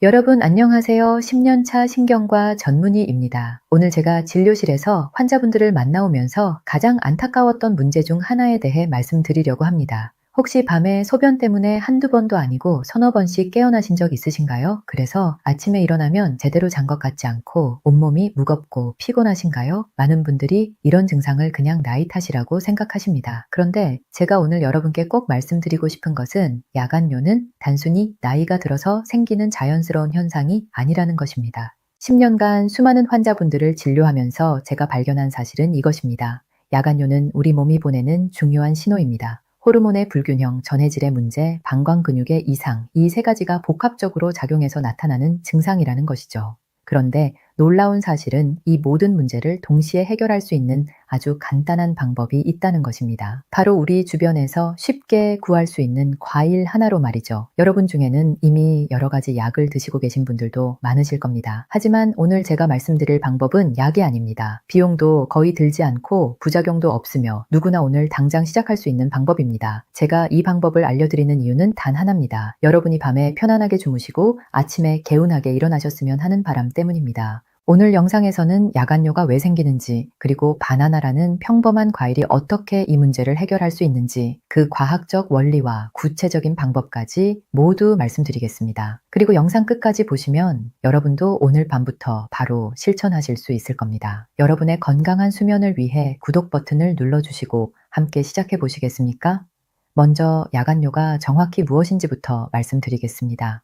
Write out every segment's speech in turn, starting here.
여러분 안녕하세요. 10년차 신경과 전문의입니다. 오늘 제가 진료실에서 환자분들을 만나오면서 가장 안타까웠던 문제 중 하나에 대해 말씀드리려고 합니다. 혹시 밤에 소변 때문에 한두 번도 아니고 서너 번씩 깨어나신 적 있으신가요? 그래서 아침에 일어나면 제대로 잔 것 같지 않고 온몸이 무겁고 피곤하신가요? 많은 분들이 이런 증상을 그냥 나이 탓이라고 생각하십니다. 그런데 제가 오늘 여러분께 꼭 말씀드리고 싶은 것은 야간뇨는 단순히 나이가 들어서 생기는 자연스러운 현상이 아니라는 것입니다. 10년간 수많은 환자분들을 진료하면서 제가 발견한 사실은 이것입니다. 야간뇨는 우리 몸이 보내는 중요한 신호입니다. 호르몬의 불균형, 전해질의 문제, 방광 근육의 이상, 이 세 가지가 복합적으로 작용해서 나타나는 증상이라는 것이죠. 그런데 놀라운 사실은 이 모든 문제를 동시에 해결할 수 있는 아주 간단한 방법이 있다는 것입니다. 바로 우리 주변에서 쉽게 구할 수 있는 과일 하나로 말이죠. 여러분 중에는 이미 여러 가지 약을 드시고 계신 분들도 많으실 겁니다. 하지만 오늘 제가 말씀드릴 방법은 약이 아닙니다. 비용도 거의 들지 않고 부작용도 없으며 누구나 오늘 당장 시작할 수 있는 방법입니다. 제가 이 방법을 알려드리는 이유는 단 하나입니다. 여러분이 밤에 편안하게 주무시고 아침에 개운하게 일어나셨으면 하는 바람 때문입니다. 오늘 영상에서는 야간뇨가 왜 생기는지, 그리고 바나나라는 평범한 과일이 어떻게 이 문제를 해결할 수 있는지, 그 과학적 원리와 구체적인 방법까지 모두 말씀드리겠습니다. 그리고 영상 끝까지 보시면 여러분도 오늘 밤부터 바로 실천하실 수 있을 겁니다. 여러분의 건강한 수면을 위해 구독 버튼을 눌러주시고 함께 시작해 보시겠습니까? 먼저 야간뇨가 정확히 무엇인지부터 말씀드리겠습니다.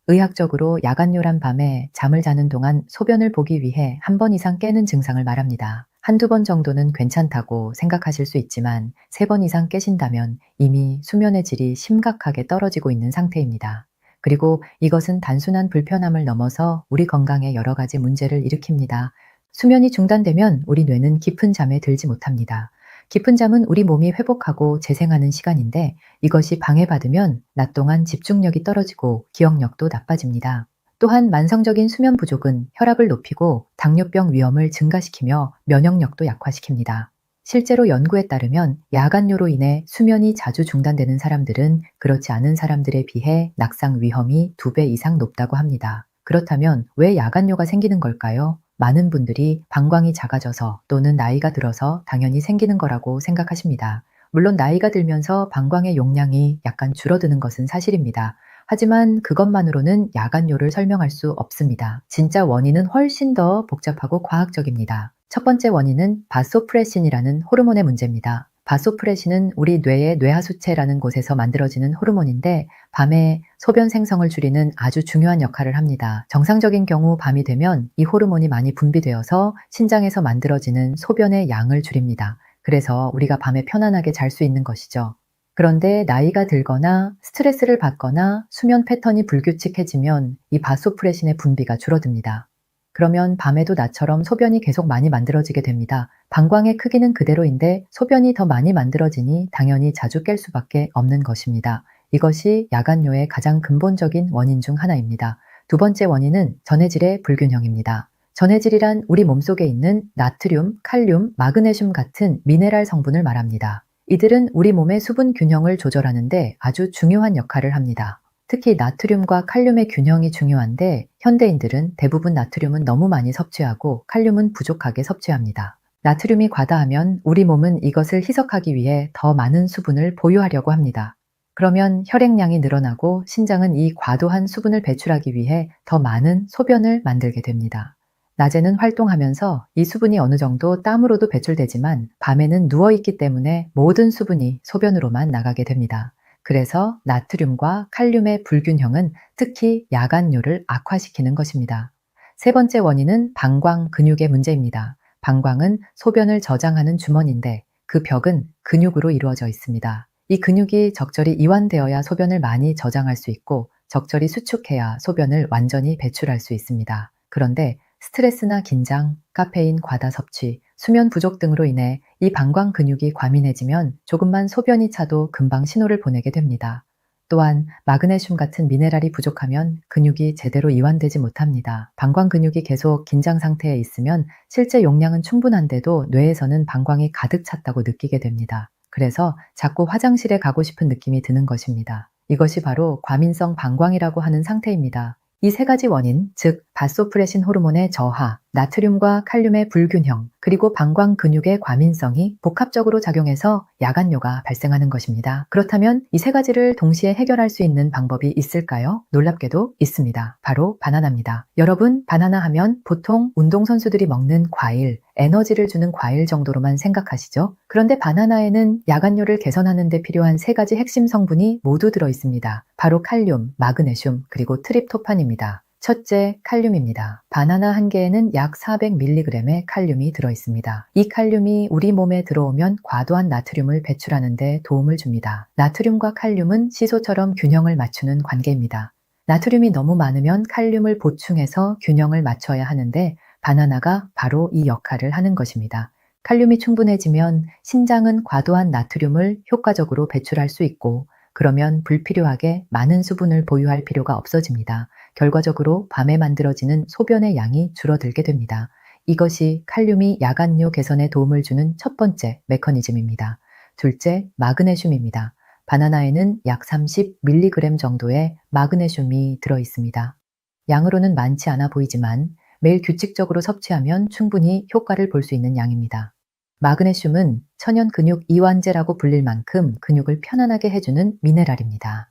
의학적으로 야간뇨란 밤에 잠을 자는 동안 소변을 보기 위해 한 번 이상 깨는 증상을 말합니다. 한두 번 정도는 괜찮다고 생각하실 수 있지만 3번 이상 깨신다면 이미 수면의 질이 심각하게 떨어지고 있는 상태입니다. 그리고 이것은 단순한 불편함을 넘어서 우리 건강에 여러 가지 문제를 일으킵니다. 수면이 중단되면 우리 뇌는 깊은 잠에 들지 못합니다. 깊은 잠은 우리 몸이 회복하고 재생하는 시간인데 이것이 방해받으면 낮 동안 집중력이 떨어지고 기억력도 나빠집니다. 또한 만성적인 수면 부족은 혈압을 높이고 당뇨병 위험을 증가시키며 면역력도 약화시킵니다. 실제로 연구에 따르면 야간뇨로 인해 수면이 자주 중단되는 사람들은 그렇지 않은 사람들에 비해 낙상 위험이 2배 이상 높다고 합니다. 그렇다면 왜 야간뇨가 생기는 걸까요? 많은 분들이 방광이 작아져서 또는 나이가 들어서 당연히 생기는 거라고 생각하십니다. 물론 나이가 들면서 방광의 용량이 약간 줄어드는 것은 사실입니다. 하지만 그것만으로는 야간뇨를 설명할 수 없습니다. 진짜 원인은 훨씬 더 복잡하고 과학적입니다. 첫 번째 원인은 바소프레신이라는 호르몬의 문제입니다. 바소프레신은 우리 뇌의 뇌하수체라는 곳에서 만들어지는 호르몬인데 밤에 소변 생성을 줄이는 아주 중요한 역할을 합니다. 정상적인 경우 밤이 되면 이 호르몬이 많이 분비되어서 신장에서 만들어지는 소변의 양을 줄입니다. 그래서 우리가 밤에 편안하게 잘 수 있는 것이죠. 그런데 나이가 들거나 스트레스를 받거나 수면 패턴이 불규칙해지면 이 바소프레신의 분비가 줄어듭니다. 그러면 밤에도 나처럼 소변이 계속 많이 만들어지게 됩니다. 방광의 크기는 그대로인데 소변이 더 많이 만들어지니 당연히 자주 깰 수밖에 없는 것입니다. 이것이 야간뇨의 가장 근본적인 원인 중 하나입니다. 두 번째 원인은 전해질의 불균형입니다. 전해질이란 우리 몸속에 있는 나트륨, 칼륨, 마그네슘 같은 미네랄 성분을 말합니다. 이들은 우리 몸의 수분 균형을 조절하는데 아주 중요한 역할을 합니다. 특히 나트륨과 칼륨의 균형이 중요한데 현대인들은 대부분 나트륨은 너무 많이 섭취하고 칼륨은 부족하게 섭취합니다. 나트륨이 과다하면 우리 몸은 이것을 희석하기 위해 더 많은 수분을 보유하려고 합니다. 그러면 혈액량이 늘어나고 신장은 이 과도한 수분을 배출하기 위해 더 많은 소변을 만들게 됩니다. 낮에는 활동하면서 이 수분이 어느 정도 땀으로도 배출되지만 밤에는 누워있기 때문에 모든 수분이 소변으로만 나가게 됩니다. 그래서 나트륨과 칼륨의 불균형은 특히 야간뇨를 악화시키는 것입니다. 세 번째 원인은 방광 근육의 문제입니다. 방광은 소변을 저장하는 주머니인데 그 벽은 근육으로 이루어져 있습니다. 이 근육이 적절히 이완되어야 소변을 많이 저장할 수 있고 적절히 수축해야 소변을 완전히 배출할 수 있습니다. 그런데 스트레스나 긴장, 카페인 과다 섭취, 수면 부족 등으로 인해 이 방광 근육이 과민해지면 조금만 소변이 차도 금방 신호를 보내게 됩니다. 또한 마그네슘 같은 미네랄이 부족하면 근육이 제대로 이완되지 못합니다. 방광 근육이 계속 긴장 상태에 있으면 실제 용량은 충분한데도 뇌에서는 방광이 가득 찼다고 느끼게 됩니다. 그래서 자꾸 화장실에 가고 싶은 느낌이 드는 것입니다. 이것이 바로 과민성 방광이라고 하는 상태입니다. 이 세 가지 원인, 즉 바소프레신 호르몬의 저하, 나트륨과 칼륨의 불균형, 그리고 방광 근육의 과민성이 복합적으로 작용해서 야간뇨가 발생하는 것입니다. 그렇다면 이 세 가지를 동시에 해결할 수 있는 방법이 있을까요? 놀랍게도 있습니다. 바로 바나나입니다. 여러분, 바나나 하면 보통 운동선수들이 먹는 과일, 에너지를 주는 과일 정도로만 생각하시죠? 그런데 바나나에는 야간뇨를 개선하는 데 필요한 세 가지 핵심 성분이 모두 들어 있습니다. 바로 칼륨, 마그네슘, 그리고 트립토판입니다. 첫째, 칼륨입니다. 바나나 한 개에는 약 400mg의 칼륨이 들어 있습니다. 이 칼륨이 우리 몸에 들어오면 과도한 나트륨을 배출하는 데 도움을 줍니다. 나트륨과 칼륨은 시소처럼 균형을 맞추는 관계입니다. 나트륨이 너무 많으면 칼륨을 보충해서 균형을 맞춰야 하는데 바나나가 바로 이 역할을 하는 것입니다. 칼륨이 충분해지면 신장은 과도한 나트륨을 효과적으로 배출할 수 있고 그러면 불필요하게 많은 수분을 보유할 필요가 없어집니다. 결과적으로 밤에 만들어지는 소변의 양이 줄어들게 됩니다. 이것이 칼륨이 야간뇨 개선에 도움을 주는 첫 번째 메커니즘입니다. 둘째, 마그네슘입니다. 바나나에는 약 30mg 정도의 마그네슘이 들어 있습니다. 양으로는 많지 않아 보이지만 매일 규칙적으로 섭취하면 충분히 효과를 볼 수 있는 양입니다. 마그네슘은 천연 근육 이완제라고 불릴 만큼 근육을 편안하게 해주는 미네랄입니다.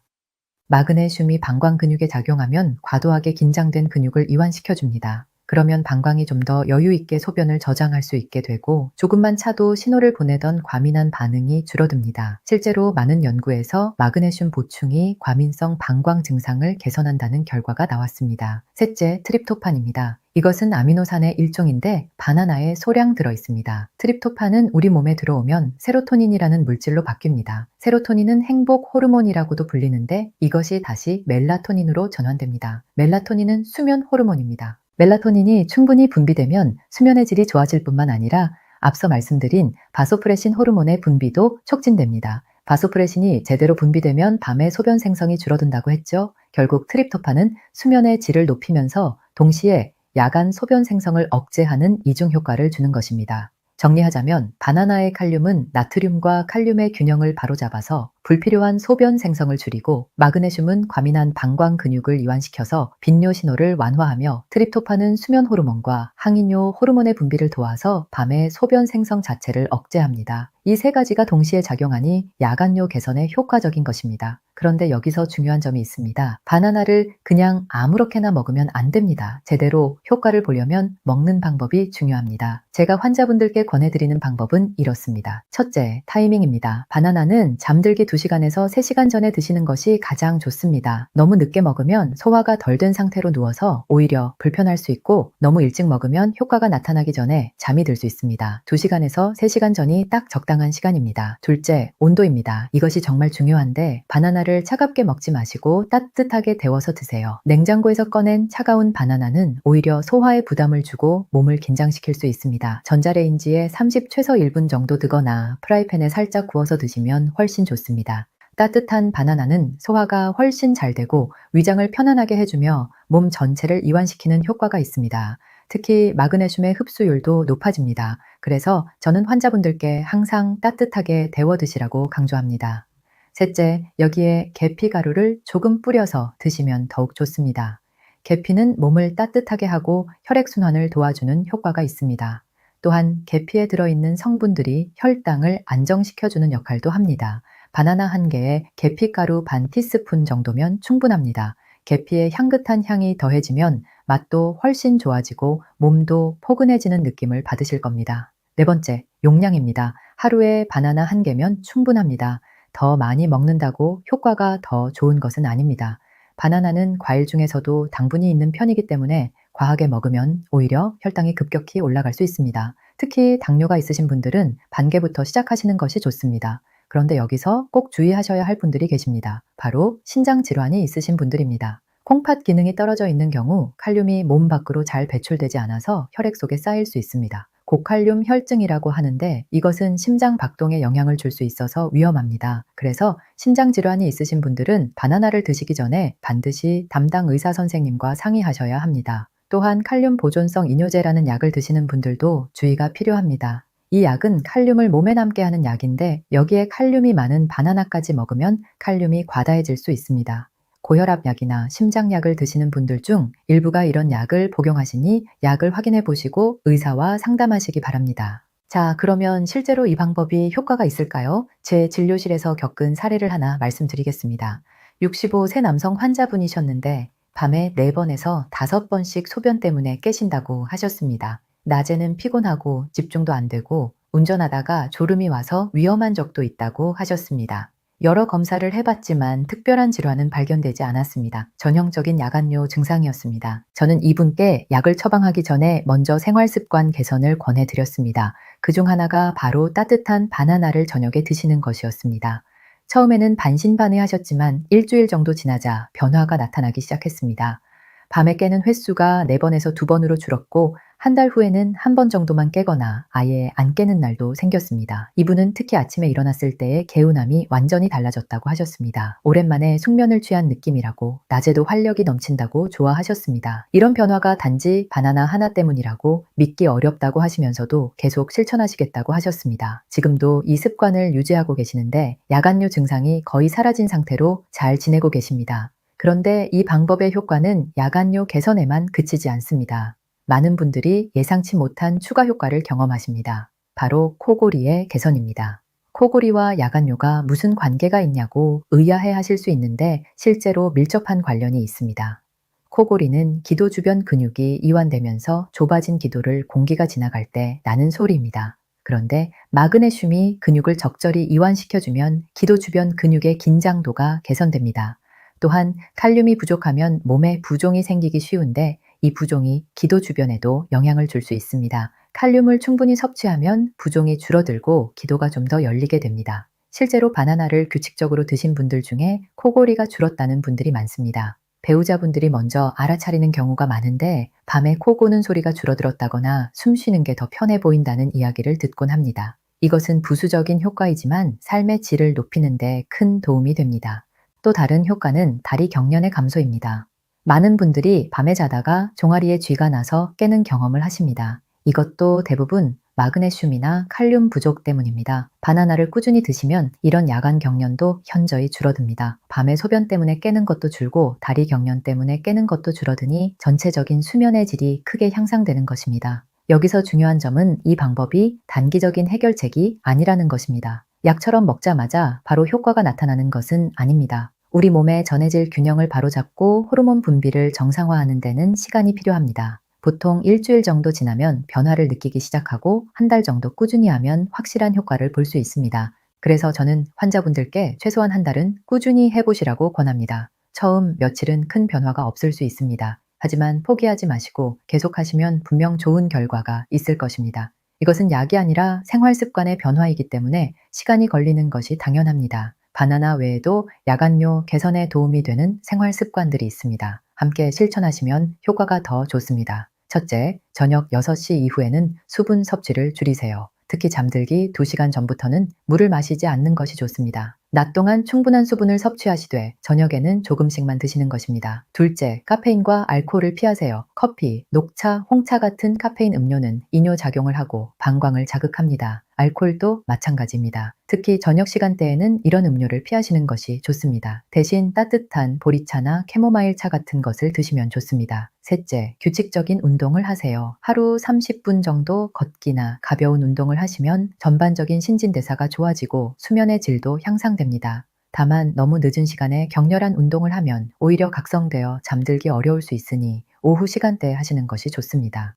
마그네슘이 방광 근육에 작용하면 과도하게 긴장된 근육을 이완시켜줍니다. 그러면 방광이 좀 더 여유 있게 소변을 저장할 수 있게 되고 조금만 차도 신호를 보내던 과민한 반응이 줄어듭니다. 실제로 많은 연구에서 마그네슘 보충이 과민성 방광 증상을 개선한다는 결과가 나왔습니다. 셋째, 트립토판입니다. 이것은 아미노산의 일종인데 바나나에 소량 들어 있습니다. 트립토판은 우리 몸에 들어오면 세로토닌이라는 물질로 바뀝니다. 세로토닌은 행복 호르몬이라고도 불리는데 이것이 다시 멜라토닌으로 전환됩니다. 멜라토닌은 수면 호르몬입니다. 멜라토닌이 충분히 분비되면 수면의 질이 좋아질 뿐만 아니라 앞서 말씀드린 바소프레신 호르몬의 분비도 촉진됩니다. 바소프레신이 제대로 분비되면 밤에 소변 생성이 줄어든다고 했죠. 결국 트립토판은 수면의 질을 높이면서 동시에 야간 소변 생성을 억제하는 이중 효과를 주는 것입니다. 정리하자면 바나나의 칼륨은 나트륨과 칼륨의 균형을 바로잡아서 불필요한 소변 생성을 줄이고 마그네슘은 과민한 방광 근육을 이완시켜서 빈뇨 신호를 완화하며 트립토판은 수면 호르몬과 항이뇨 호르몬의 분비를 도와서 밤의 소변 생성 자체를 억제합니다. 이 세 가지가 동시에 작용하니 야간뇨 개선에 효과적인 것입니다. 그런데 여기서 중요한 점이 있습니다. 바나나를 그냥 아무렇게나 먹으면 안 됩니다. 제대로 효과를 보려면 먹는 방법이 중요합니다. 제가 환자분들께 권해드리는 방법은 이렇습니다. 첫째, 타이밍입니다. 바나나는 잠들기 2시간에서 3시간 전에 드시는 것이 가장 좋습니다. 너무 늦게 먹으면 소화가 덜 된 상태로 누워서 오히려 불편할 수 있고 너무 일찍 먹으면 효과가 나타나기 전에 잠이 들 수 있습니다. 2시간에서 3시간 전이 딱 적당한 시간입니다. 둘째, 온도입니다. 이것이 정말 중요한데 바나나를 차갑게 먹지 마시고 따뜻하게 데워서 드세요. 냉장고에서 꺼낸 차가운 바나나는 오히려 소화에 부담을 주고 몸을 긴장시킬 수 있습니다. 전자레인지에 30 최소 1분 정도 두거나 프라이팬에 살짝 구워서 드시면 훨씬 좋습니다. 따뜻한 바나나는 소화가 훨씬 잘 되고 위장을 편안하게 해주며 몸 전체를 이완시키는 효과가 있습니다. 특히 마그네슘의 흡수율도 높아집니다. 그래서 저는 환자분들께 항상 따뜻하게 데워 드시라고 강조합니다. 셋째, 여기에 계피 가루를 조금 뿌려서 드시면 더욱 좋습니다. 계피는 몸을 따뜻하게 하고 혈액순환을 도와주는 효과가 있습니다. 또한 계피에 들어있는 성분들이 혈당을 안정시켜주는 역할도 합니다. 바나나 한 개에 계피가루 반 티스푼 정도면 충분합니다. 계피의 향긋한 향이 더해지면 맛도 훨씬 좋아지고 몸도 포근해지는 느낌을 받으실 겁니다. 네 번째, 용량입니다. 하루에 바나나 한 개면 충분합니다. 더 많이 먹는다고 효과가 더 좋은 것은 아닙니다. 바나나는 과일 중에서도 당분이 있는 편이기 때문에 과하게 먹으면 오히려 혈당이 급격히 올라갈 수 있습니다. 특히 당뇨가 있으신 분들은 반 개부터 시작하시는 것이 좋습니다. 그런데 여기서 꼭 주의하셔야 할 분들이 계십니다. 바로 신장 질환이 있으신 분들입니다. 콩팥 기능이 떨어져 있는 경우 칼륨이 몸 밖으로 잘 배출되지 않아서 혈액 속에 쌓일 수 있습니다. 고칼륨 혈증이라고 하는데 이것은 심장 박동에 영향을 줄 수 있어서 위험합니다. 그래서 심장 질환이 있으신 분들은 바나나를 드시기 전에 반드시 담당 의사 선생님과 상의하셔야 합니다. 또한 칼륨 보존성 이뇨제라는 약을 드시는 분들도 주의가 필요합니다. 이 약은 칼륨을 몸에 남게 하는 약인데 여기에 칼륨이 많은 바나나까지 먹으면 칼륨이 과다해질 수 있습니다. 고혈압 약이나 심장약을 드시는 분들 중 일부가 이런 약을 복용하시니 약을 확인해 보시고 의사와 상담하시기 바랍니다. 자, 그러면 실제로 이 방법이 효과가 있을까요? 제 진료실에서 겪은 사례를 하나 말씀드리겠습니다. 65세 남성 환자분이셨는데 밤에 4번에서 5번씩 소변 때문에 깨신다고 하셨습니다. 낮에는 피곤하고 집중도 안 되고 운전하다가 졸음이 와서 위험한 적도 있다고 하셨습니다. 여러 검사를 해봤지만 특별한 질환은 발견되지 않았습니다. 전형적인 야간요 증상이었습니다. 저는 이분께 약을 처방하기 전에 먼저 생활습관 개선을 권해드렸습니다. 그중 하나가 바로 따뜻한 바나나를 저녁에 드시는 것이었습니다. 처음에는 반신반의하셨지만 일주일 정도 지나자 변화가 나타나기 시작했습니다. 밤에 깨는 횟수가 4번에서 2번으로 줄었고 한 달 후에는 1번 정도만 깨거나 아예 안 깨는 날도 생겼습니다. 이분은 특히 아침에 일어났을 때의 개운함이 완전히 달라졌다고 하셨습니다. 오랜만에 숙면을 취한 느낌이라고 낮에도 활력이 넘친다고 좋아하셨습니다. 이런 변화가 단지 바나나 하나 때문이라고 믿기 어렵다고 하시면서도 계속 실천하시겠다고 하셨습니다. 지금도 이 습관을 유지하고 계시는데 야간요 증상이 거의 사라진 상태로 잘 지내고 계십니다. 그런데 이 방법의 효과는 야간요 개선에만 그치지 않습니다. 많은 분들이 예상치 못한 추가 효과를 경험하십니다. 바로 코골이의 개선입니다. 코골이와 야간요가 무슨 관계가 있냐고 의아해 하실 수 있는데 실제로 밀접한 관련이 있습니다. 코골이는 기도 주변 근육이 이완되면서 좁아진 기도를 공기가 지나갈 때 나는 소리입니다. 그런데 마그네슘이 근육을 적절히 이완시켜주면 기도 주변 근육의 긴장도가 개선됩니다. 또한 칼륨이 부족하면 몸에 부종이 생기기 쉬운데 이 부종이 기도 주변에도 영향을 줄 수 있습니다. 칼륨을 충분히 섭취하면 부종이 줄어들고 기도가 좀 더 열리게 됩니다. 실제로 바나나를 규칙적으로 드신 분들 중에 코골이가 줄었다는 분들이 많습니다. 배우자분들이 먼저 알아차리는 경우가 많은데 밤에 코 고는 소리가 줄어들었다거나 숨 쉬는 게 더 편해 보인다는 이야기를 듣곤 합니다. 이것은 부수적인 효과이지만 삶의 질을 높이는 데 큰 도움이 됩니다. 또 다른 효과는 다리 경련의 감소입니다. 많은 분들이 밤에 자다가 종아리에 쥐가 나서 깨는 경험을 하십니다. 이것도 대부분 마그네슘이나 칼륨 부족 때문입니다. 바나나를 꾸준히 드시면 이런 야간 경련도 현저히 줄어듭니다. 밤에 소변 때문에 깨는 것도 줄고 다리 경련 때문에 깨는 것도 줄어드니 전체적인 수면의 질이 크게 향상되는 것입니다. 여기서 중요한 점은 이 방법이 단기적인 해결책이 아니라는 것입니다. 약처럼 먹자마자 바로 효과가 나타나는 것은 아닙니다. 우리 몸의 전해질 균형을 바로잡고 호르몬 분비를 정상화하는 데는 시간이 필요합니다. 보통 일주일 정도 지나면 변화를 느끼기 시작하고 한 달 정도 꾸준히 하면 확실한 효과를 볼 수 있습니다. 그래서 저는 환자분들께 최소한 한 달은 꾸준히 해보시라고 권합니다. 처음 며칠은 큰 변화가 없을 수 있습니다. 하지만 포기하지 마시고 계속하시면 분명 좋은 결과가 있을 것입니다. 이것은 약이 아니라 생활 습관의 변화이기 때문에 시간이 걸리는 것이 당연합니다. 바나나 외에도 야간요 개선에 도움이 되는 생활 습관들이 있습니다. 함께 실천하시면 효과가 더 좋습니다. 첫째, 저녁 6시 이후에는 수분 섭취를 줄이세요. 특히 잠들기 2시간 전부터는 물을 마시지 않는 것이 좋습니다. 낮 동안 충분한 수분을 섭취하시되 저녁에는 조금씩만 드시는 것입니다. 둘째, 카페인과 알코올을 피하세요. 커피, 녹차, 홍차 같은 카페인 음료는 이뇨작용을 하고 방광을 자극합니다. 알코올도 마찬가지입니다. 특히 저녁 시간대에는 이런 음료를 피하시는 것이 좋습니다. 대신 따뜻한 보리차나 캐모마일 차 같은 것을 드시면 좋습니다. 셋째, 규칙적인 운동을 하세요. 하루 30분 정도 걷기나 가벼운 운동을 하시면 전반적인 신진대사가 좋아지고 수면의 질도 향상됩니다. 다만 너무 늦은 시간에 격렬한 운동을 하면 오히려 각성되어 잠들기 어려울 수 있으니 오후 시간대에 하시는 것이 좋습니다.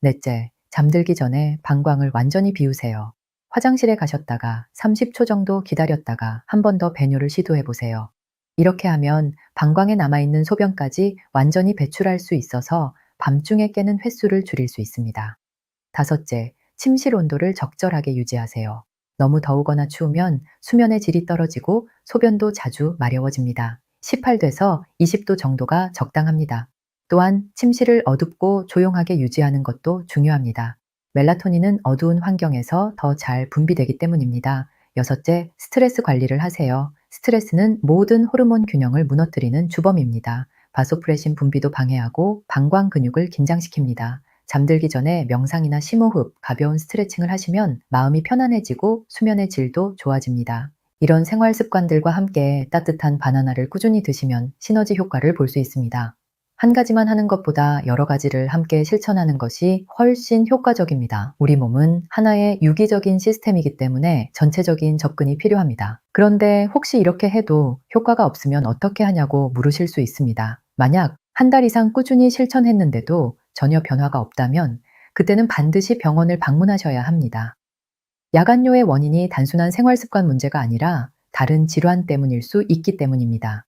넷째, 잠들기 전에 방광을 완전히 비우세요. 화장실에 가셨다가 30초 정도 기다렸다가 한 번 더 배뇨를 시도해 보세요. 이렇게 하면 방광에 남아있는 소변까지 완전히 배출할 수 있어서 밤중에 깨는 횟수를 줄일 수 있습니다. 다섯째, 침실 온도를 적절하게 유지하세요. 너무 더우거나 추우면 수면의 질이 떨어지고 소변도 자주 마려워집니다. 18도에서 20도 정도가 적당합니다. 또한 침실을 어둡고 조용하게 유지하는 것도 중요합니다. 멜라토닌은 어두운 환경에서 더 잘 분비되기 때문입니다. 여섯째, 스트레스 관리를 하세요. 스트레스는 모든 호르몬 균형을 무너뜨리는 주범입니다. 바소프레신 분비도 방해하고 방광 근육을 긴장시킵니다. 잠들기 전에 명상이나 심호흡, 가벼운 스트레칭을 하시면 마음이 편안해지고 수면의 질도 좋아집니다. 이런 생활 습관들과 함께 따뜻한 바나나를 꾸준히 드시면 시너지 효과를 볼 수 있습니다. 한 가지만 하는 것보다 여러 가지를 함께 실천하는 것이 훨씬 효과적입니다. 우리 몸은 하나의 유기적인 시스템이기 때문에 전체적인 접근이 필요합니다. 그런데 혹시 이렇게 해도 효과가 없으면 어떻게 하냐고 물으실 수 있습니다. 만약 한 달 이상 꾸준히 실천했는데도 전혀 변화가 없다면 그때는 반드시 병원을 방문하셔야 합니다. 야간뇨의 원인이 단순한 생활 습관 문제가 아니라 다른 질환 때문일 수 있기 때문입니다.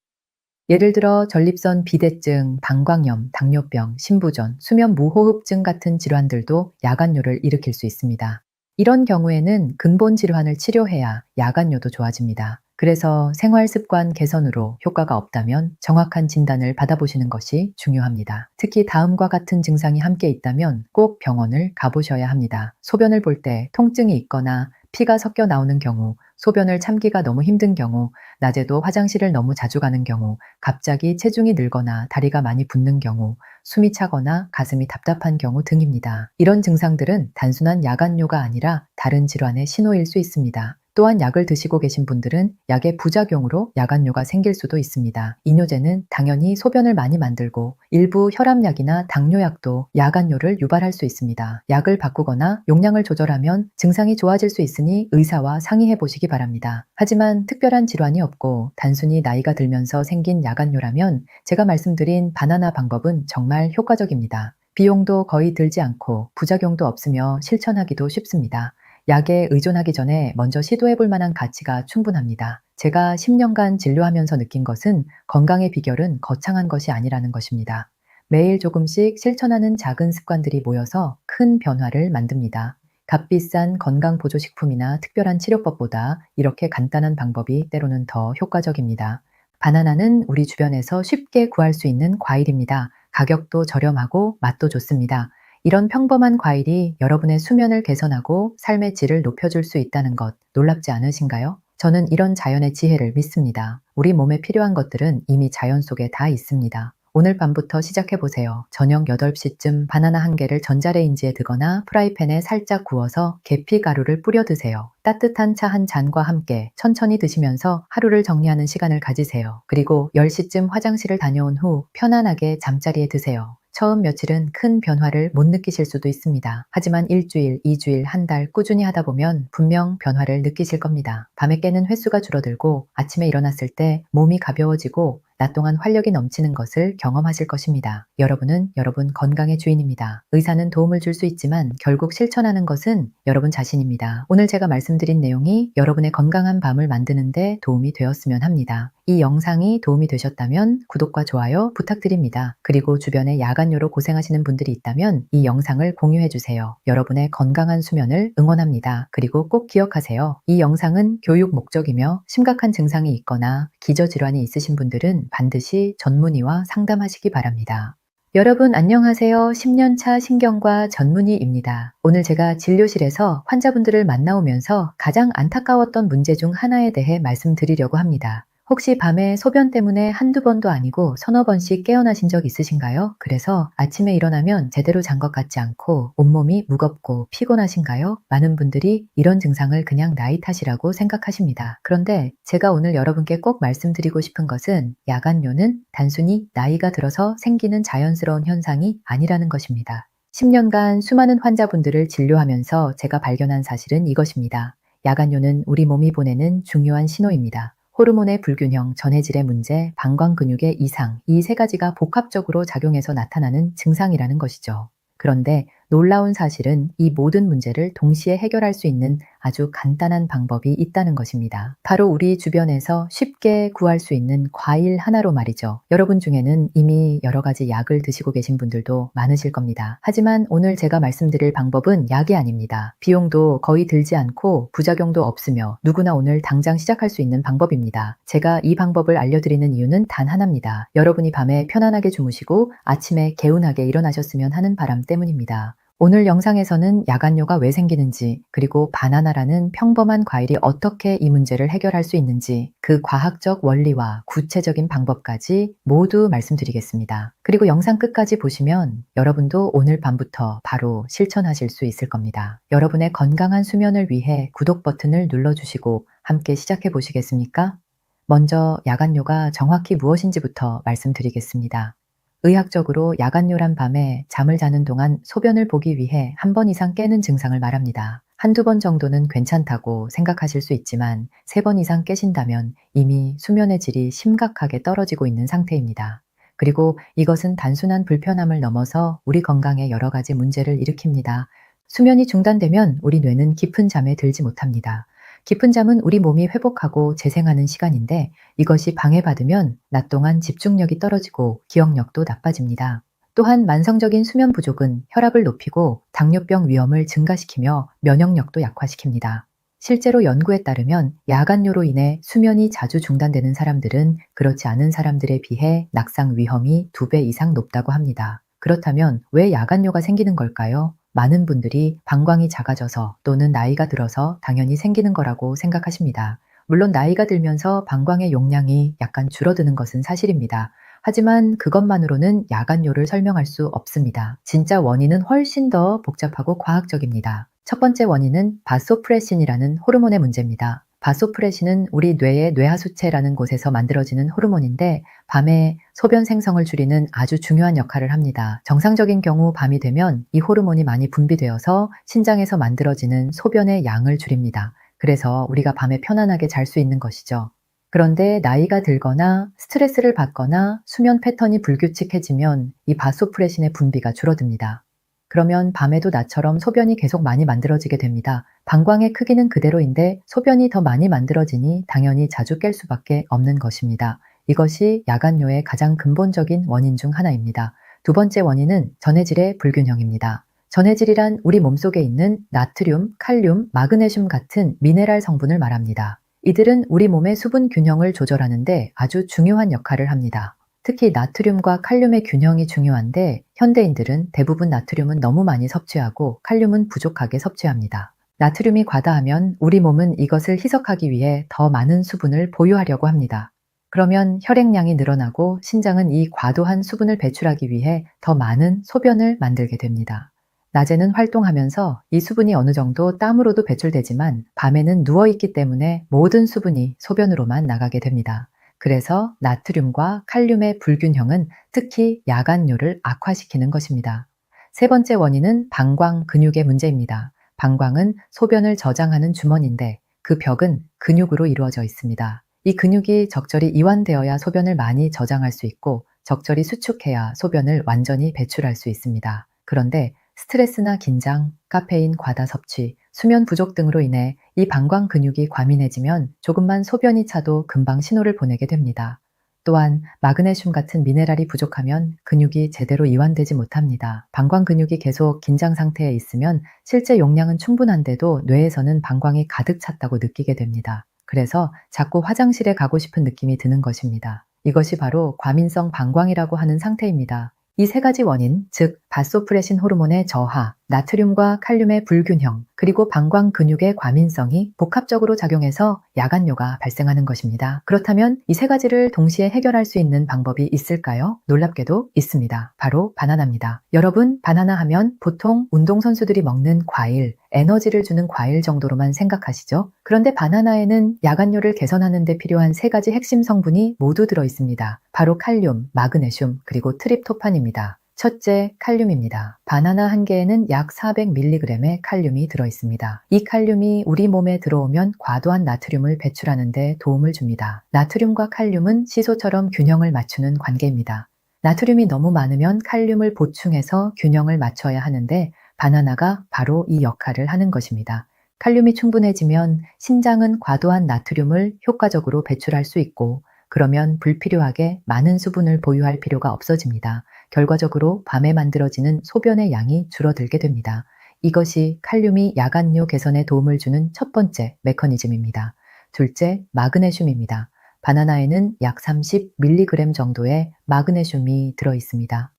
예를 들어 전립선 비대증, 방광염, 당뇨병, 신부전, 수면 무호흡증 같은 질환들도 야간뇨를 일으킬 수 있습니다. 이런 경우에는 근본 질환을 치료해야 야간뇨도 좋아집니다. 그래서 생활 습관 개선으로 효과가 없다면 정확한 진단을 받아보시는 것이 중요합니다. 특히 다음과 같은 증상이 함께 있다면 꼭 병원을 가보셔야 합니다. 소변을 볼 때 통증이 있거나 피가 섞여 나오는 경우, 소변을 참기가 너무 힘든 경우, 낮에도 화장실을 너무 자주 가는 경우, 갑자기 체중이 늘거나 다리가 많이 붓는 경우, 숨이 차거나 가슴이 답답한 경우 등입니다. 이런 증상들은 단순한 야간뇨가 아니라 다른 질환의 신호일 수 있습니다. 또한 약을 드시고 계신 분들은 약의 부작용으로 야간뇨가 생길 수도 있습니다. 이뇨제는 당연히 소변을 많이 만들고 일부 혈압약이나 당뇨약도 야간뇨를 유발할 수 있습니다. 약을 바꾸거나 용량을 조절하면 증상이 좋아질 수 있으니 의사와 상의해 보시기 바랍니다. 하지만 특별한 질환이 없고 단순히 나이가 들면서 생긴 야간뇨라면 제가 말씀드린 바나나 방법은 정말 효과적입니다. 비용도 거의 들지 않고 부작용도 없으며 실천하기도 쉽습니다. 약에 의존하기 전에 먼저 시도해 볼 만한 가치가 충분합니다. 제가 10년간 진료하면서 느낀 것은 건강의 비결은 거창한 것이 아니라는 것입니다. 매일 조금씩 실천하는 작은 습관들이 모여서 큰 변화를 만듭니다. 값비싼 건강보조식품이나 특별한 치료법보다 이렇게 간단한 방법이 때로는 더 효과적입니다. 바나나는 우리 주변에서 쉽게 구할 수 있는 과일입니다. 가격도 저렴하고 맛도 좋습니다. 이런 평범한 과일이 여러분의 수면을 개선하고 삶의 질을 높여줄 수 있다는 것 놀랍지 않으신가요? 저는 이런 자연의 지혜를 믿습니다. 우리 몸에 필요한 것들은 이미 자연 속에 다 있습니다. 오늘 밤부터 시작해보세요. 저녁 8시쯤 바나나 한 개를 전자레인지에 드거나 프라이팬에 살짝 구워서 계피 가루를 뿌려 드세요. 따뜻한 차 한 잔과 함께 천천히 드시면서 하루를 정리하는 시간을 가지세요. 그리고 10시쯤 화장실을 다녀온 후 편안하게 잠자리에 드세요. 처음 며칠은 큰 변화를 못 느끼실 수도 있습니다. 하지만 일주일, 2주일, 한 달 꾸준히 하다 보면 분명 변화를 느끼실 겁니다. 밤에 깨는 횟수가 줄어들고 아침에 일어났을 때 몸이 가벼워지고 낮 동안 활력이 넘치는 것을 경험하실 것입니다. 여러분은 여러분 건강의 주인입니다. 의사는 도움을 줄 수 있지만 결국 실천하는 것은 여러분 자신입니다. 오늘 제가 말씀드린 내용이 여러분의 건강한 밤을 만드는 데 도움이 되었으면 합니다. 이 영상이 도움이 되셨다면 구독과 좋아요 부탁드립니다. 그리고 주변에 야간뇨로 고생하시는 분들이 있다면 이 영상을 공유해주세요. 여러분의 건강한 수면을 응원합니다. 그리고 꼭 기억하세요. 이 영상은 교육 목적이며 심각한 증상이 있거나 기저질환이 있으신 분들은 반드시 전문의와 상담하시기 바랍니다. 여러분 안녕하세요. 10년차 신경과 전문의입니다. 오늘 제가 진료실에서 환자분들을 만나오면서 가장 안타까웠던 문제 중 하나에 대해 말씀드리려고 합니다. 혹시 밤에 소변 때문에 한두 번도 아니고 서너 번씩 깨어나신 적 있으신가요? 그래서 아침에 일어나면 제대로 잔 것 같지 않고 온몸이 무겁고 피곤하신가요? 많은 분들이 이런 증상을 그냥 나이 탓이라고 생각하십니다. 그런데 제가 오늘 여러분께 꼭 말씀드리고 싶은 것은 야간뇨는 단순히 나이가 들어서 생기는 자연스러운 현상이 아니라는 것입니다. 10년간 수많은 환자분들을 진료하면서 제가 발견한 사실은 이것입니다. 야간뇨는 우리 몸이 보내는 중요한 신호입니다. 호르몬의 불균형, 전해질의 문제, 방광 근육의 이상, 이 세 가지가 복합적으로 작용해서 나타나는 증상이라는 것이죠. 그런데 놀라운 사실은 이 모든 문제를 동시에 해결할 수 있는 아주 간단한 방법이 있다는 것입니다. 바로 우리 주변에서 쉽게 구할 수 있는 과일 하나로 말이죠. 여러분 중에는 이미 여러 가지 약을 드시고 계신 분들도 많으실 겁니다. 하지만 오늘 제가 말씀드릴 방법은 약이 아닙니다. 비용도 거의 들지 않고 부작용도 없으며 누구나 오늘 당장 시작할 수 있는 방법입니다. 제가 이 방법을 알려드리는 이유는 단 하나입니다. 여러분이 밤에 편안하게 주무시고 아침에 개운하게 일어나셨으면 하는 바람 때문입니다. 오늘 영상에서는 야간뇨가 왜 생기는지, 그리고 바나나라는 평범한 과일이 어떻게 이 문제를 해결할 수 있는지, 그 과학적 원리와 구체적인 방법까지 모두 말씀드리겠습니다. 그리고 영상 끝까지 보시면 여러분도 오늘 밤부터 바로 실천하실 수 있을 겁니다. 여러분의 건강한 수면을 위해 구독 버튼을 눌러주시고 함께 시작해 보시겠습니까? 먼저 야간뇨가 정확히 무엇인지부터 말씀드리겠습니다. 의학적으로 야간뇨란 밤에 잠을 자는 동안 소변을 보기 위해 한 번 이상 깨는 증상을 말합니다. 한두 번 정도는 괜찮다고 생각하실 수 있지만 3번 이상 깨신다면 이미 수면의 질이 심각하게 떨어지고 있는 상태입니다. 그리고 이것은 단순한 불편함을 넘어서 우리 건강에 여러 가지 문제를 일으킵니다. 수면이 중단되면 우리 뇌는 깊은 잠에 들지 못합니다. 깊은 잠은 우리 몸이 회복하고 재생하는 시간인데 이것이 방해받으면 낮 동안 집중력이 떨어지고 기억력도 나빠집니다. 또한 만성적인 수면 부족은 혈압을 높이고 당뇨병 위험을 증가시키며 면역력도 약화시킵니다. 실제로 연구에 따르면 야간뇨로 인해 수면이 자주 중단되는 사람들은 그렇지 않은 사람들에 비해 낙상 위험이 2배 이상 높다고 합니다. 그렇다면 왜 야간뇨가 생기는 걸까요? 많은 분들이 방광이 작아져서 또는 나이가 들어서 당연히 생기는 거라고 생각하십니다. 물론 나이가 들면서 방광의 용량이 약간 줄어드는 것은 사실입니다. 하지만 그것만으로는 야간뇨를 설명할 수 없습니다. 진짜 원인은 훨씬 더 복잡하고 과학적입니다. 첫 번째 원인은 바소프레신이라는 호르몬의 문제입니다. 바소프레신은 우리 뇌의 뇌하수체라는 곳에서 만들어지는 호르몬인데 밤에 소변 생성을 줄이는 아주 중요한 역할을 합니다. 정상적인 경우 밤이 되면 이 호르몬이 많이 분비되어서 신장에서 만들어지는 소변의 양을 줄입니다. 그래서 우리가 밤에 편안하게 잘 수 있는 것이죠. 그런데 나이가 들거나 스트레스를 받거나 수면 패턴이 불규칙해지면 이 바소프레신의 분비가 줄어듭니다. 그러면 밤에도 낮처럼 소변이 계속 많이 만들어지게 됩니다. 방광의 크기는 그대로인데 소변이 더 많이 만들어지니 당연히 자주 깰 수밖에 없는 것입니다. 이것이 야간뇨의 가장 근본적인 원인 중 하나입니다. 두 번째 원인은 전해질의 불균형입니다. 전해질이란 우리 몸속에 있는 나트륨, 칼륨, 마그네슘 같은 미네랄 성분을 말합니다. 이들은 우리 몸의 수분 균형을 조절하는데 아주 중요한 역할을 합니다. 특히 나트륨과 칼륨의 균형이 중요한데 현대인들은 대부분 나트륨은 너무 많이 섭취하고 칼륨은 부족하게 섭취합니다. 나트륨이 과다하면 우리 몸은 이것을 희석하기 위해 더 많은 수분을 보유하려고 합니다. 그러면 혈액량이 늘어나고 신장은 이 과도한 수분을 배출하기 위해 더 많은 소변을 만들게 됩니다. 낮에는 활동하면서 이 수분이 어느 정도 땀으로도 배출되지만 밤에는 누워있기 때문에 모든 수분이 소변으로만 나가게 됩니다. 그래서 나트륨과 칼륨의 불균형은 특히 야간뇨를 악화시키는 것입니다. 세 번째 원인은 방광 근육의 문제입니다. 방광은 소변을 저장하는 주머니인데 그 벽은 근육으로 이루어져 있습니다. 이 근육이 적절히 이완되어야 소변을 많이 저장할 수 있고 적절히 수축해야 소변을 완전히 배출할 수 있습니다. 그런데 스트레스나 긴장, 카페인 과다 섭취, 수면 부족 등으로 인해 이 방광 근육이 과민해지면 조금만 소변이 차도 금방 신호를 보내게 됩니다. 또한 마그네슘 같은 미네랄이 부족하면 근육이 제대로 이완되지 못합니다. 방광 근육이 계속 긴장 상태에 있으면 실제 용량은 충분한데도 뇌에서는 방광이 가득 찼다고 느끼게 됩니다. 그래서 자꾸 화장실에 가고 싶은 느낌이 드는 것입니다. 이것이 바로 과민성 방광이라고 하는 상태입니다. 이 세 가지 원인, 즉 바소프레신 호르몬의 저하, 나트륨과 칼륨의 불균형, 그리고 방광 근육의 과민성이 복합적으로 작용해서 야간뇨가 발생하는 것입니다. 그렇다면 이 세 가지를 동시에 해결할 수 있는 방법이 있을까요? 놀랍게도 있습니다. 바로 바나나입니다. 여러분, 바나나 하면 보통 운동선수들이 먹는 과일, 에너지를 주는 과일 정도로만 생각하시죠? 그런데 바나나에는 야간뇨를 개선하는 데 필요한 3가지 핵심 성분이 모두 들어있습니다. 바로 칼륨, 마그네슘, 그리고 트립토판입니다. 첫째, 칼륨입니다. 바나나 한 개에는 약 400mg의 칼륨이 들어있습니다. 이 칼륨이 우리 몸에 들어오면 과도한 나트륨을 배출하는 데 도움을 줍니다. 나트륨과 칼륨은 시소처럼 균형을 맞추는 관계입니다. 나트륨이 너무 많으면 칼륨을 보충해서 균형을 맞춰야 하는데 바나나가 바로 이 역할을 하는 것입니다. 칼륨이 충분해지면 신장은 과도한 나트륨을 효과적으로 배출할 수 있고 그러면 불필요하게 많은 수분을 보유할 필요가 없어집니다. 결과적으로 밤에 만들어지는 소변의 양이 줄어들게 됩니다. 이것이 칼륨이 야간뇨 개선에 도움을 주는 첫 번째 메커니즘입니다. 둘째, 마그네슘입니다. 바나나에는 약 30mg 정도의 마그네슘이 들어있습니다.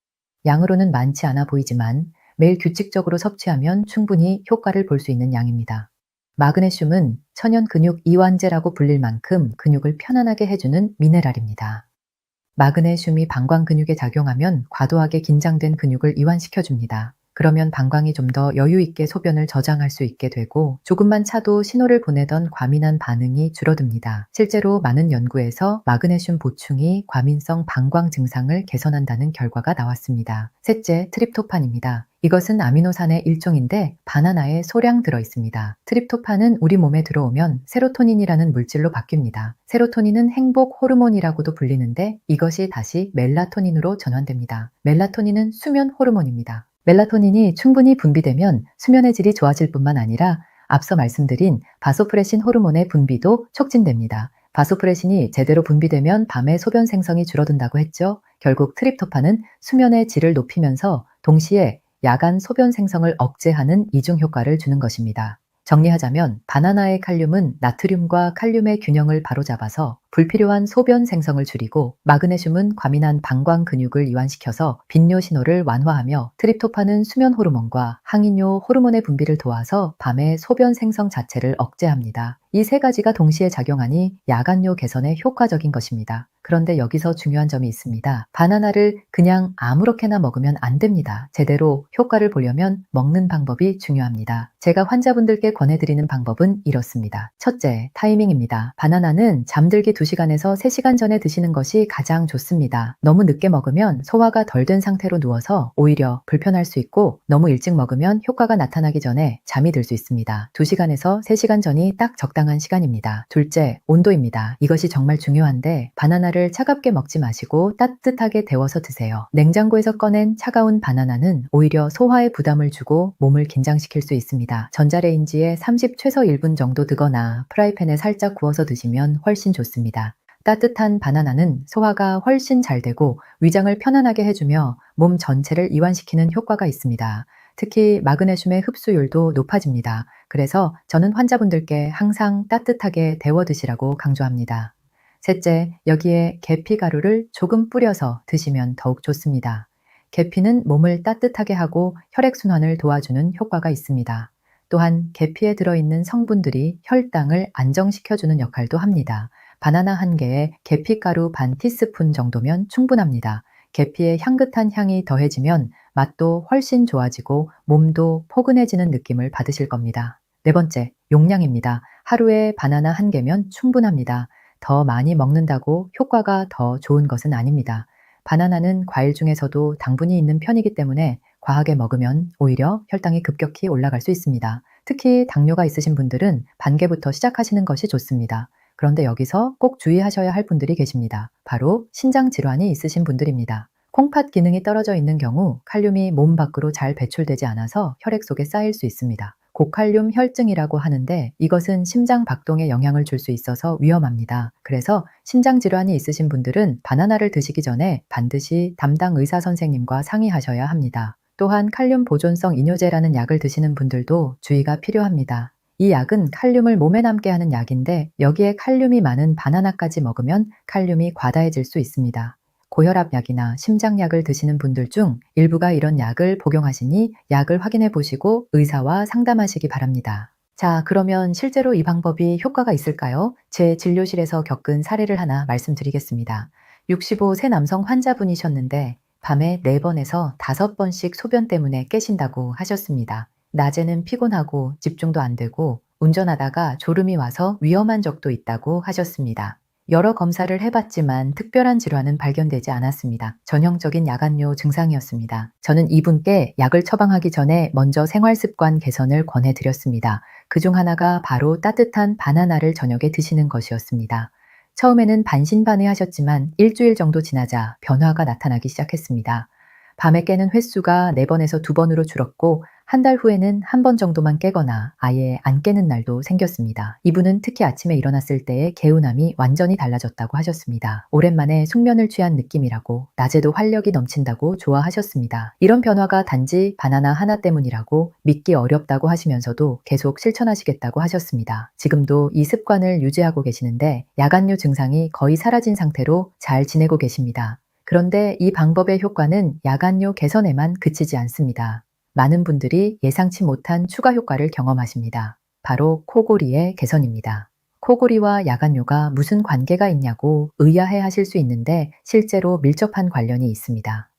양으로는 많지 않아 보이지만 매일 규칙적으로 섭취하면 충분히 효과를 볼 수 있는 양입니다. 마그네슘은 천연 근육 이완제라고 불릴 만큼 근육을 편안하게 해주는 미네랄입니다. 마그네슘이 방광 근육에 작용하면 과도하게 긴장된 근육을 이완시켜줍니다. 그러면 방광이 좀 더 여유 있게 소변을 저장할 수 있게 되고 조금만 차도 신호를 보내던 과민한 반응이 줄어듭니다. 실제로 많은 연구에서 마그네슘 보충이 과민성 방광 증상을 개선한다는 결과가 나왔습니다. 셋째, 트립토판입니다. 이것은 아미노산의 일종인데 바나나에 소량 들어 있습니다. 트립토판은 우리 몸에 들어오면 세로토닌이라는 물질로 바뀝니다. 세로토닌은 행복 호르몬이라고도 불리는데 이것이 다시 멜라토닌으로 전환됩니다. 멜라토닌은 수면 호르몬입니다. 멜라토닌이 충분히 분비되면 수면의 질이 좋아질 뿐만 아니라 앞서 말씀드린 바소프레신 호르몬의 분비도 촉진됩니다. 바소프레신이 제대로 분비되면 밤에 소변 생성이 줄어든다고 했죠. 결국 트립토판은 수면의 질을 높이면서 동시에 야간 소변 생성을 억제하는 이중 효과를 주는 것입니다. 정리하자면 바나나의 칼륨은 나트륨과 칼륨의 균형을 바로잡아서 불필요한 소변 생성을 줄이고 마그네슘은 과민한 방광 근육을 이완시켜서 빈뇨 신호를 완화하며 트립토판은 수면 호르몬과 항인효 호르몬의 분비를 도와서 밤의 소변 생성 자체를 억제합니다. 이 세 가지가 동시에 작용하니 야간뇨 개선에 효과적인 것입니다. 그런데 여기서 중요한 점이 있습니다. 바나나를 그냥 아무렇게나 먹으면 안 됩니다. 제대로 효과를 보려면 먹는 방법이 중요합니다. 제가 환자분들께 권해드리는 방법은 이렇습니다. 첫째, 타이밍입니다. 바나나는 잠들기 2시간에서 3시간 전에 드시는 것이 가장 좋습니다. 너무 늦게 먹으면 소화가 덜 된 상태로 누워서 오히려 불편할 수 있고 너무 일찍 먹으면 효과가 나타나기 전에 잠이 들 수 있습니다. 2시간에서 3시간 전이 딱 적당한 시간입니다. 둘째, 온도입니다. 이것이 정말 중요한데 바나나를 차갑게 먹지 마시고 따뜻하게 데워서 드세요. 냉장고에서 꺼낸 차가운 바나나는 오히려 소화에 부담을 주고 몸을 긴장시킬 수 있습니다. 전자레인지에 30 최소 1분 정도 두거나 프라이팬에 살짝 구워서 드시면 훨씬 좋습니다. 따뜻한 바나나는 소화가 훨씬 잘 되고 위장을 편안하게 해주며 몸 전체를 이완시키는 효과가 있습니다. 특히 마그네슘의 흡수율도 높아집니다. 그래서 저는 환자분들께 항상 따뜻하게 데워 드시라고 강조합니다. 셋째, 여기에 계피가루를 조금 뿌려서 드시면 더욱 좋습니다. 계피는 몸을 따뜻하게 하고 혈액순환을 도와주는 효과가 있습니다. 또한 계피에 들어있는 성분들이 혈당을 안정시켜주는 역할도 합니다. 바나나 한 개에 계피가루 반 티스푼 정도면 충분합니다. 계피의 향긋한 향이 더해지면 맛도 훨씬 좋아지고 몸도 포근해지는 느낌을 받으실 겁니다. 네 번째, 용량입니다. 하루에 바나나 한 개면 충분합니다. 더 많이 먹는다고 효과가 더 좋은 것은 아닙니다. 바나나는 과일 중에서도 당분이 있는 편이기 때문에 과하게 먹으면 오히려 혈당이 급격히 올라갈 수 있습니다. 특히 당뇨가 있으신 분들은 반 개부터 시작하시는 것이 좋습니다. 그런데 여기서 꼭 주의하셔야 할 분들이 계십니다. 바로 신장 질환이 있으신 분들입니다. 콩팥 기능이 떨어져 있는 경우 칼륨이 몸 밖으로 잘 배출되지 않아서 혈액 속에 쌓일 수 있습니다. 고칼륨 혈증이라고 하는데 이것은 심장 박동에 영향을 줄 수 있어서 위험합니다. 그래서 신장 질환이 있으신 분들은 바나나를 드시기 전에 반드시 담당 의사 선생님과 상의하셔야 합니다. 또한 칼륨 보존성 이뇨제라는 약을 드시는 분들도 주의가 필요합니다. 이 약은 칼륨을 몸에 남게 하는 약인데 여기에 칼륨이 많은 바나나까지 먹으면 칼륨이 과다해질 수 있습니다. 고혈압 약이나 심장약을 드시는 분들 중 일부가 이런 약을 복용하시니 약을 확인해 보시고 의사와 상담하시기 바랍니다. 자, 그러면 실제로 이 방법이 효과가 있을까요? 제 진료실에서 겪은 사례를 하나 말씀드리겠습니다. 65세 남성 환자분이셨는데 밤에 4번에서 5번씩 소변 때문에 깨신다고 하셨습니다. 낮에는 피곤하고 집중도 안 되고 운전하다가 졸음이 와서 위험한 적도 있다고 하셨습니다. 여러 검사를 해봤지만 특별한 질환은 발견되지 않았습니다. 전형적인 야간뇨 증상이었습니다. 저는 이분께 약을 처방하기 전에 먼저 생활습관 개선을 권해드렸습니다. 그중 하나가 바로 따뜻한 바나나를 저녁에 드시는 것이었습니다. 처음에는 반신반의하셨지만 일주일 정도 지나자 변화가 나타나기 시작했습니다. 밤에 깨는 횟수가 4번에서 2번으로 줄었고 한 달 후에는 1번 정도만 깨거나 아예 안 깨는 날도 생겼습니다. 이분은 특히 아침에 일어났을 때의 개운함이 완전히 달라졌다고 하셨습니다. 오랜만에 숙면을 취한 느낌이라고 낮에도 활력이 넘친다고 좋아하셨습니다. 이런 변화가 단지 바나나 하나 때문이라고 믿기 어렵다고 하시면서도 계속 실천하시겠다고 하셨습니다. 지금도 이 습관을 유지하고 계시는데 야간뇨 증상이 거의 사라진 상태로 잘 지내고 계십니다. 그런데 이 방법의 효과는 야간뇨 개선에만 그치지 않습니다. 많은 분들이 예상치 못한 추가 효과를 경험하십니다. 바로 코골이의 개선입니다. 코골이와 야간뇨가 무슨 관계가 있냐고 의아해 하실 수 있는데 실제로 밀접한 관련이 있습니다.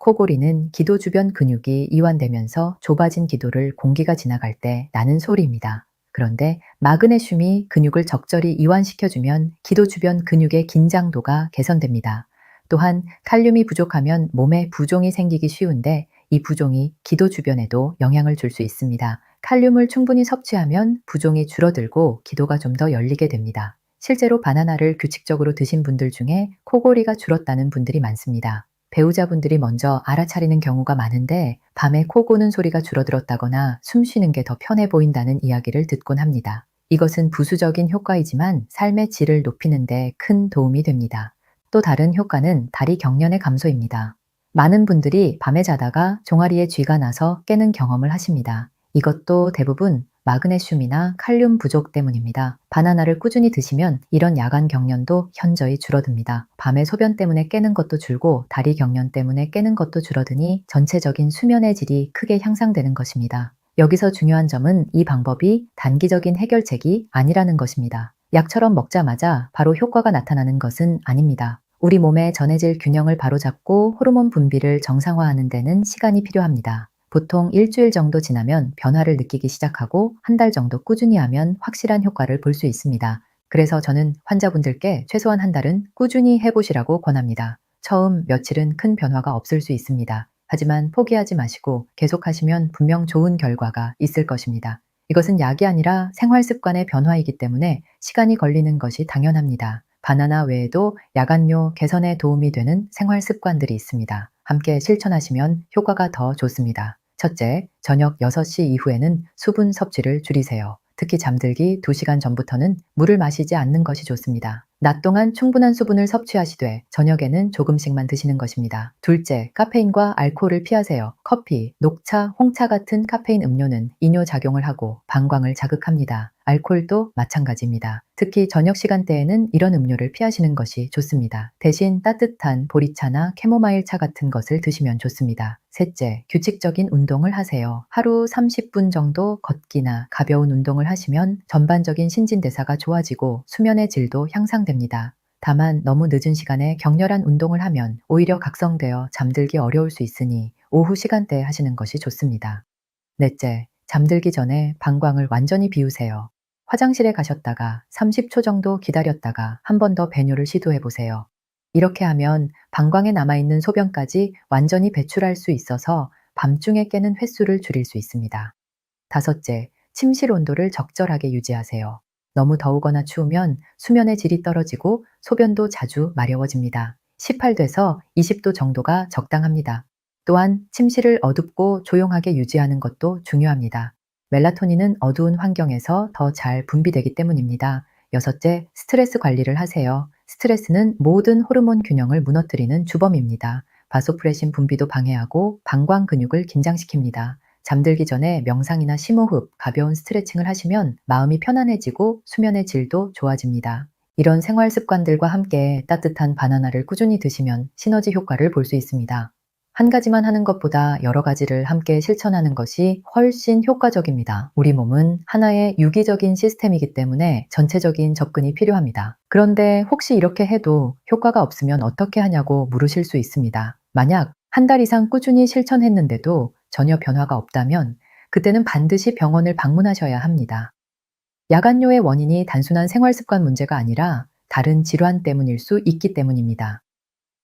코골이는 기도 주변 근육이 이완되면서 좁아진 기도를 공기가 지나갈 때 나는 소리입니다. 그런데 마그네슘이 근육을 적절히 이완시켜주면 기도 주변 근육의 긴장도가 개선됩니다. 또한 칼륨이 부족하면 몸에 부종이 생기기 쉬운데 이 부종이 기도 주변에도 영향을 줄 수 있습니다. 칼륨을 충분히 섭취하면 부종이 줄어들고 기도가 좀 더 열리게 됩니다. 실제로 바나나를 규칙적으로 드신 분들 중에 코골이가 줄었다는 분들이 많습니다. 배우자분들이 먼저 알아차리는 경우가 많은데 밤에 코 고는 소리가 줄어들었다거나 숨 쉬는 게 더 편해 보인다는 이야기를 듣곤 합니다. 이것은 부수적인 효과이지만 삶의 질을 높이는 데 큰 도움이 됩니다. 또 다른 효과는 다리 경련의 감소입니다. 많은 분들이 밤에 자다가 종아리에 쥐가 나서 깨는 경험을 하십니다. 이것도 대부분 마그네슘이나 칼륨 부족 때문입니다. 바나나를 꾸준히 드시면 이런 야간 경련도 현저히 줄어듭니다. 밤에 소변 때문에 깨는 것도 줄고 다리 경련 때문에 깨는 것도 줄어드니 전체적인 수면의 질이 크게 향상되는 것입니다. 여기서 중요한 점은 이 방법이 단기적인 해결책이 아니라는 것입니다. 약처럼 먹자마자 바로 효과가 나타나는 것은 아닙니다. 우리 몸의 전해질 균형을 바로잡고 호르몬 분비를 정상화하는 데는 시간이 필요합니다. 보통 일주일 정도 지나면 변화를 느끼기 시작하고 한 달 정도 꾸준히 하면 확실한 효과를 볼 수 있습니다. 그래서 저는 환자분들께 최소한 한 달은 꾸준히 해보시라고 권합니다. 처음 며칠은 큰 변화가 없을 수 있습니다. 하지만 포기하지 마시고 계속하시면 분명 좋은 결과가 있을 것입니다. 이것은 약이 아니라 생활 습관의 변화이기 때문에 시간이 걸리는 것이 당연합니다. 바나나 외에도 야간뇨 개선에 도움이 되는 생활 습관들이 있습니다. 함께 실천하시면 효과가 더 좋습니다. 첫째, 저녁 6시 이후에는 수분 섭취를 줄이세요. 특히 잠들기 2시간 전부터는 물을 마시지 않는 것이 좋습니다. 낮 동안 충분한 수분을 섭취하시되 저녁에는 조금씩만 드시는 것입니다. 둘째, 카페인과 알코올을 피하세요. 커피, 녹차, 홍차 같은 카페인 음료는 이뇨 작용을 하고 방광을 자극합니다. 알코올도 마찬가지입니다. 특히 저녁 시간대에는 이런 음료를 피하시는 것이 좋습니다. 대신 따뜻한 보리차나 캐모마일 차 같은 것을 드시면 좋습니다. 셋째, 규칙적인 운동을 하세요. 하루 30분 정도 걷기나 가벼운 운동을 하시면 전반적인 신진대사가 좋아지고 수면의 질도 향상됩니다. 다만 너무 늦은 시간에 격렬한 운동을 하면 오히려 각성되어 잠들기 어려울 수 있으니 오후 시간대에 하시는 것이 좋습니다. 넷째, 잠들기 전에 방광을 완전히 비우세요. 화장실에 가셨다가 30초 정도 기다렸다가 한 번 더 배뇨를 시도해 보세요. 이렇게 하면 방광에 남아있는 소변까지 완전히 배출할 수 있어서 밤중에 깨는 횟수를 줄일 수 있습니다. 다섯째, 침실 온도를 적절하게 유지하세요. 너무 더우거나 추우면 수면의 질이 떨어지고 소변도 자주 마려워집니다. 18도에서 20도 정도가 적당합니다. 또한 침실을 어둡고 조용하게 유지하는 것도 중요합니다. 멜라토닌은 어두운 환경에서 더 잘 분비되기 때문입니다. 여섯째, 스트레스 관리를 하세요. 스트레스는 모든 호르몬 균형을 무너뜨리는 주범입니다. 바소프레신 분비도 방해하고 방광 근육을 긴장시킵니다. 잠들기 전에 명상이나 심호흡, 가벼운 스트레칭을 하시면 마음이 편안해지고 수면의 질도 좋아집니다. 이런 생활 습관들과 함께 따뜻한 바나나를 꾸준히 드시면 시너지 효과를 볼 수 있습니다. 한 가지만 하는 것보다 여러 가지를 함께 실천하는 것이 훨씬 효과적입니다. 우리 몸은 하나의 유기적인 시스템이기 때문에 전체적인 접근이 필요합니다. 그런데 혹시 이렇게 해도 효과가 없으면 어떻게 하냐고 물으실 수 있습니다. 만약 한 달 이상 꾸준히 실천했는데도 전혀 변화가 없다면 그때는 반드시 병원을 방문하셔야 합니다. 야간뇨의 원인이 단순한 생활 습관 문제가 아니라 다른 질환 때문일 수 있기 때문입니다.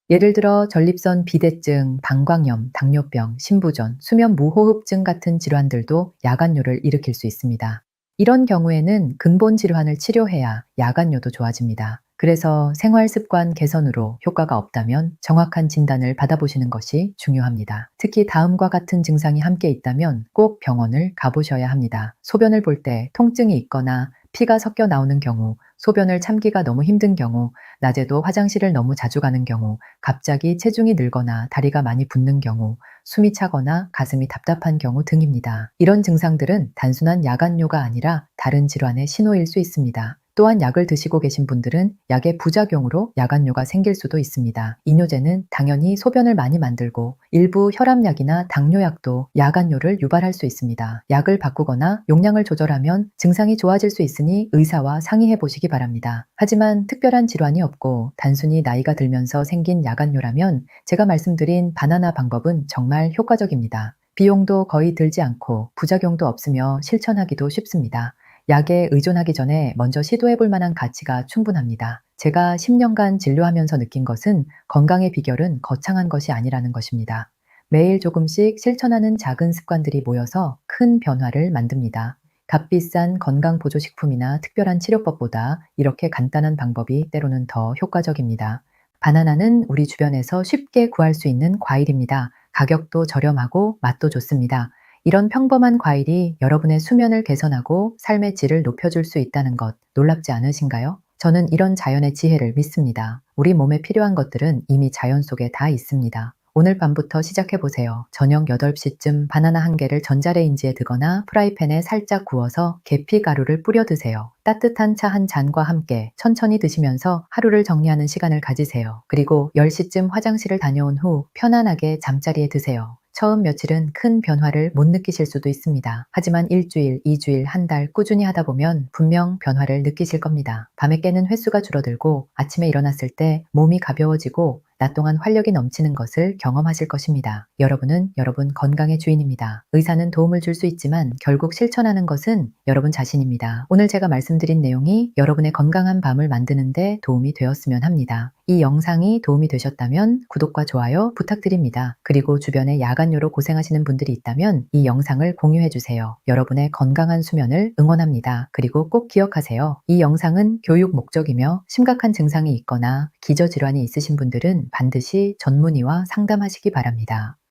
예를 들어 전립선 비대증, 방광염, 당뇨병, 신부전, 수면 무호흡증 같은 질환들도 야간뇨를 일으킬 수 있습니다. 이런 경우에는 근본 질환을 치료해야 야간뇨도 좋아집니다. 그래서 생활 습관 개선으로 효과가 없다면 정확한 진단을 받아보시는 것이 중요합니다. 특히 다음과 같은 증상이 함께 있다면 꼭 병원을 가보셔야 합니다. 소변을 볼 때 통증이 있거나 피가 섞여 나오는 경우, 소변을 참기가 너무 힘든 경우, 낮에도 화장실을 너무 자주 가는 경우, 갑자기 체중이 늘거나 다리가 많이 붓는 경우, 숨이 차거나 가슴이 답답한 경우 등입니다. 이런 증상들은 단순한 야간뇨가 아니라 다른 질환의 신호일 수 있습니다. 또한 약을 드시고 계신 분들은 약의 부작용으로 야간뇨가 생길 수도 있습니다. 이뇨제는 당연히 소변을 많이 만들고 일부 혈압약이나 당뇨약도 야간뇨를 유발할 수 있습니다. 약을 바꾸거나 용량을 조절하면 증상이 좋아질 수 있으니 의사와 상의해 보시기 바랍니다. 하지만 특별한 질환이 없고 단순히 나이가 들면서 생긴 야간뇨라면 제가 말씀드린 바나나 방법은 정말 효과적입니다. 비용도 거의 들지 않고 부작용도 없으며 실천하기도 쉽습니다. 약에 의존하기 전에 먼저 시도해 볼 만한 가치가 충분합니다. 제가 10년간 진료하면서 느낀 것은 건강의 비결은 거창한 것이 아니라는 것입니다. 매일 조금씩 실천하는 작은 습관들이 모여서 큰 변화를 만듭니다. 값비싼 건강보조식품이나 특별한 치료법보다 이렇게 간단한 방법이 때로는 더 효과적입니다. 바나나는 우리 주변에서 쉽게 구할 수 있는 과일입니다. 가격도 저렴하고 맛도 좋습니다. 이런 평범한 과일이 여러분의 수면을 개선하고 삶의 질을 높여줄 수 있다는 것 놀랍지 않으신가요? 저는 이런 자연의 지혜를 믿습니다. 우리 몸에 필요한 것들은 이미 자연 속에 다 있습니다. 오늘 밤부터 시작해보세요. 저녁 8시쯤 바나나 한 개를 전자레인지에 드거나 프라이팬에 살짝 구워서 계피 가루를 뿌려 드세요. 따뜻한 차 한 잔과 함께 천천히 드시면서 하루를 정리하는 시간을 가지세요. 그리고 10시쯤 화장실을 다녀온 후 편안하게 잠자리에 드세요. 처음 며칠은 큰 변화를 못 느끼실 수도 있습니다. 하지만 일주일, 2주일, 한 달 꾸준히 하다 보면 분명 변화를 느끼실 겁니다. 밤에 깨는 횟수가 줄어들고 아침에 일어났을 때 몸이 가벼워지고 낮 동안 활력이 넘치는 것을 경험하실 것입니다. 여러분은 여러분 건강의 주인입니다. 의사는 도움을 줄 수 있지만 결국 실천하는 것은 여러분 자신입니다. 오늘 제가 말씀드린 내용이 여러분의 건강한 밤을 만드는 데 도움이 되었으면 합니다. 이 영상이 도움이 되셨다면 구독과 좋아요 부탁드립니다. 그리고 주변에 야간뇨로 고생하시는 분들이 있다면 이 영상을 공유해 주세요. 여러분의 건강한 수면을 응원합니다. 그리고 꼭 기억하세요. 이 영상은 교육 목적이며 심각한 증상이 있거나 기저질환이 있으신 분들은 반드시 전문의와 상담하시기 바랍니다.